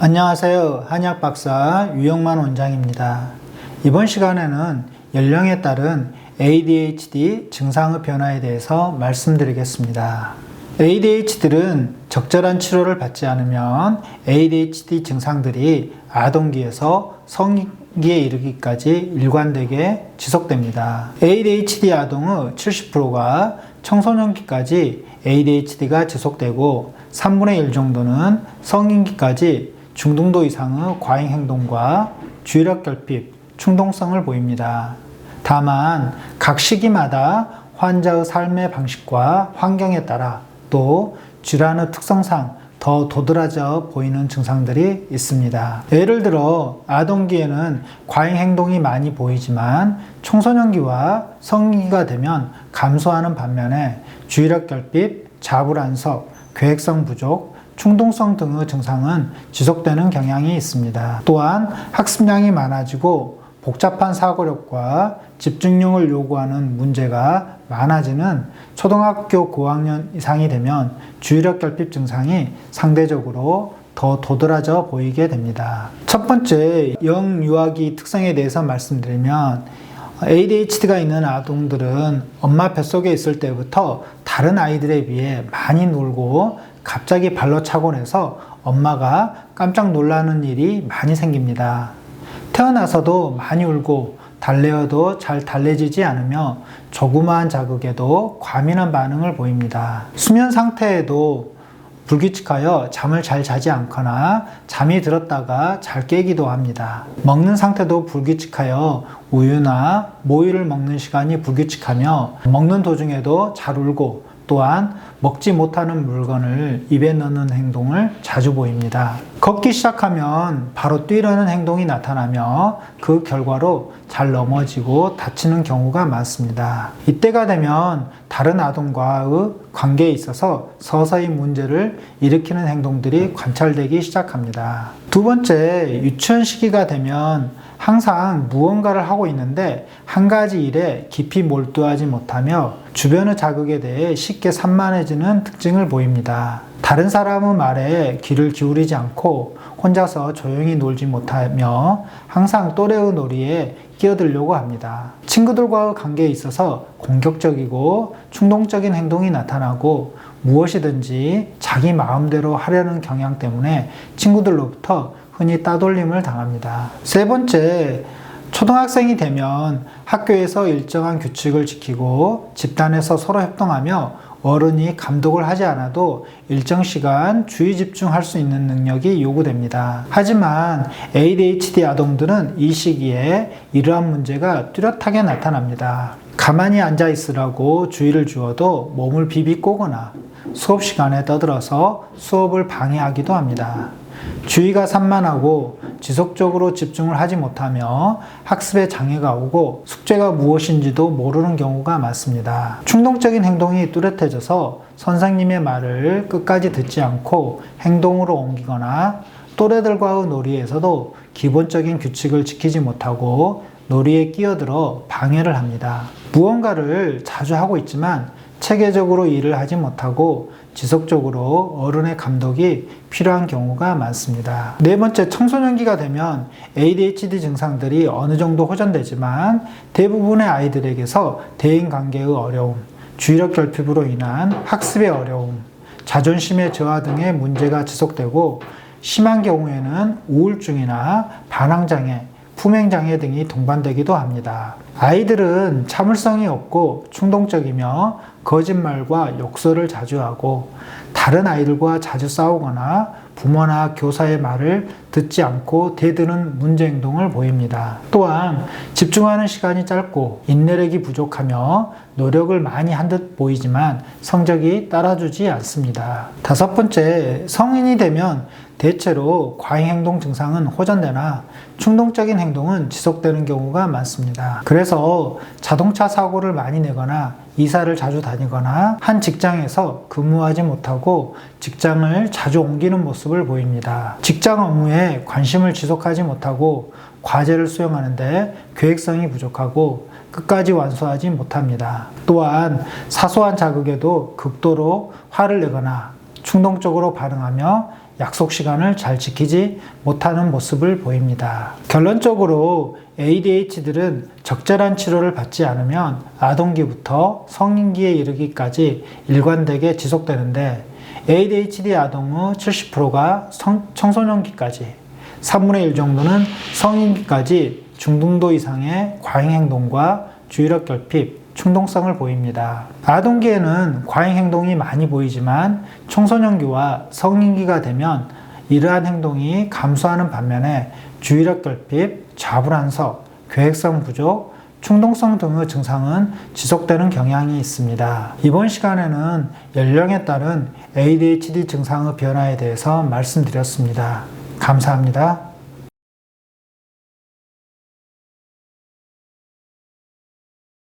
안녕하세요. 한의학박사 유영만 원장입니다. 이번 시간에는 연령에 따른 ADHD 증상의 변화에 대해서 말씀드리겠습니다. ADHD는 적절한 치료를 받지 않으면 ADHD 증상들이 아동기에서 성인기에 이르기까지 일관되게 지속됩니다. ADHD 아동의 70%가 청소년기까지 ADHD가 지속되고 3분의 1 정도는 성인기까지 중등도 이상의 과잉 행동과 주의력 결핍, 충동성을 보입니다. 다만 각 시기마다 환자의 삶의 방식과 환경에 따라 또 질환의 특성상 더 도드라져 보이는 증상들이 있습니다. 예를 들어 아동기에는 과잉 행동이 많이 보이지만 청소년기와 성인기가 되면 감소하는 반면에 주의력 결핍, 자불안석, 계획성 부족, 충동성 등의 증상은 지속되는 경향이 있습니다. 또한 학습량이 많아지고 복잡한 사고력과 집중력을 요구하는 문제가 많아지는 초등학교 고학년 이상이 되면 주의력 결핍 증상이 상대적으로 더 도드라져 보이게 됩니다. 첫 번째, 영유아기 특성에 대해서 말씀드리면 ADHD가 있는 아동들은 엄마 뱃속에 있을 때부터 다른 아이들에 비해 많이 놀고 갑자기 발로 차고 내서 엄마가 깜짝 놀라는 일이 많이 생깁니다. 태어나서도 많이 울고 달래어도 잘 달래지지 않으며 조그마한 자극에도 과민한 반응을 보입니다. 수면 상태에도 불규칙하여 잠을 잘 자지 않거나 잠이 들었다가 잘 깨기도 합니다. 먹는 상태도 불규칙하여 우유나 모유를 먹는 시간이 불규칙하며 먹는 도중에도 잘 울고 또한 먹지 못하는 물건을 입에 넣는 행동을 자주 보입니다. 걷기 시작하면 바로 뛰려는 행동이 나타나며 그 결과로 잘 넘어지고 다치는 경우가 많습니다. 이때가 되면 다른 아동과의 관계에 있어서 서서히 문제를 일으키는 행동들이 관찰되기 시작합니다. 두 번째, 유치원 시기가 되면 항상 무언가를 하고 있는데 한 가지 일에 깊이 몰두하지 못하며 주변의 자극에 대해 쉽게 산만해지는 특징을 보입니다. 다른 사람의 말에 귀를 기울이지 않고 혼자서 조용히 놀지 못하며 항상 또래의 놀이에 끼어들려고 합니다. 친구들과의 관계에 있어서 공격적이고 충동적인 행동이 나타나고 무엇이든지 자기 마음대로 하려는 경향 때문에 친구들로부터 흔히 따돌림을 당합니다. 세 번째, 초등학생이 되면 학교에서 일정한 규칙을 지키고 집단에서 서로 협동하며 어른이 감독을 하지 않아도 일정 시간 주의 집중할 수 있는 능력이 요구됩니다. 하지만 ADHD 아동들은 이 시기에 이러한 문제가 뚜렷하게 나타납니다. 가만히 앉아 있으라고 주의를 주어도 몸을 비비꼬거나 수업 시간에 떠들어서 수업을 방해하기도 합니다. 주의가 산만하고 지속적으로 집중을 하지 못하며 학습에 장애가 오고 숙제가 무엇인지도 모르는 경우가 많습니다. 충동적인 행동이 뚜렷해져서 선생님의 말을 끝까지 듣지 않고 행동으로 옮기거나 또래들과의 놀이에서도 기본적인 규칙을 지키지 못하고 놀이에 끼어들어 방해를 합니다. 무언가를 자주 하고 있지만 체계적으로 일을 하지 못하고 지속적으로 어른의 감독이 필요한 경우가 많습니다. 네 번째, 청소년기가 되면 ADHD 증상들이 어느 정도 호전되지만 대부분의 아이들에게서 대인관계의 어려움, 주의력 결핍으로 인한 학습의 어려움, 자존심의 저하 등의 문제가 지속되고 심한 경우에는 우울증이나 반항장애, 품행장애 등이 동반되기도 합니다. 아이들은 참을성이 없고 충동적이며 거짓말과 욕설을 자주 하고 다른 아이들과 자주 싸우거나 부모나 교사의 말을 듣지 않고 대드는 문제 행동을 보입니다. 또한 집중하는 시간이 짧고 인내력이 부족하며 노력을 많이 한 듯 보이지만 성적이 따라주지 않습니다. 다섯 번째, 성인이 되면 대체로 과잉 행동 증상은 호전되나 충동적인 행동은 지속되는 경우가 많습니다. 그래서 자동차 사고를 많이 내거나 이사를 자주 다니거나 한 직장에서 근무하지 못하고 직장을 자주 옮기는 모습을 보입니다. 직장 업무에 관심을 지속하지 못하고 과제를 수행하는데 계획성이 부족하고 끝까지 완수하지 못합니다. 또한 사소한 자극에도 극도로 화를 내거나 충동적으로 반응하며 약속 시간을 잘 지키지 못하는 모습을 보입니다. 결론적으로 ADHD는 적절한 치료를 받지 않으면 아동기부터 성인기에 이르기까지 일관되게 지속되는데 ADHD 아동의 70%가 청소년기까지, 3분의 1 정도는 성인기까지 중등도 이상의 과잉행동과 주의력 결핍, 충동성을 보입니다. 아동기에는 과잉행동이 많이 보이지만 청소년기와 성인기가 되면 이러한 행동이 감소하는 반면에 주의력 결핍, 좌불안석, 계획성 부족, 충동성 등의 증상은 지속되는 경향이 있습니다. 이번 시간에는 연령에 따른 ADHD 증상의 변화에 대해서 말씀드렸습니다. 감사합니다.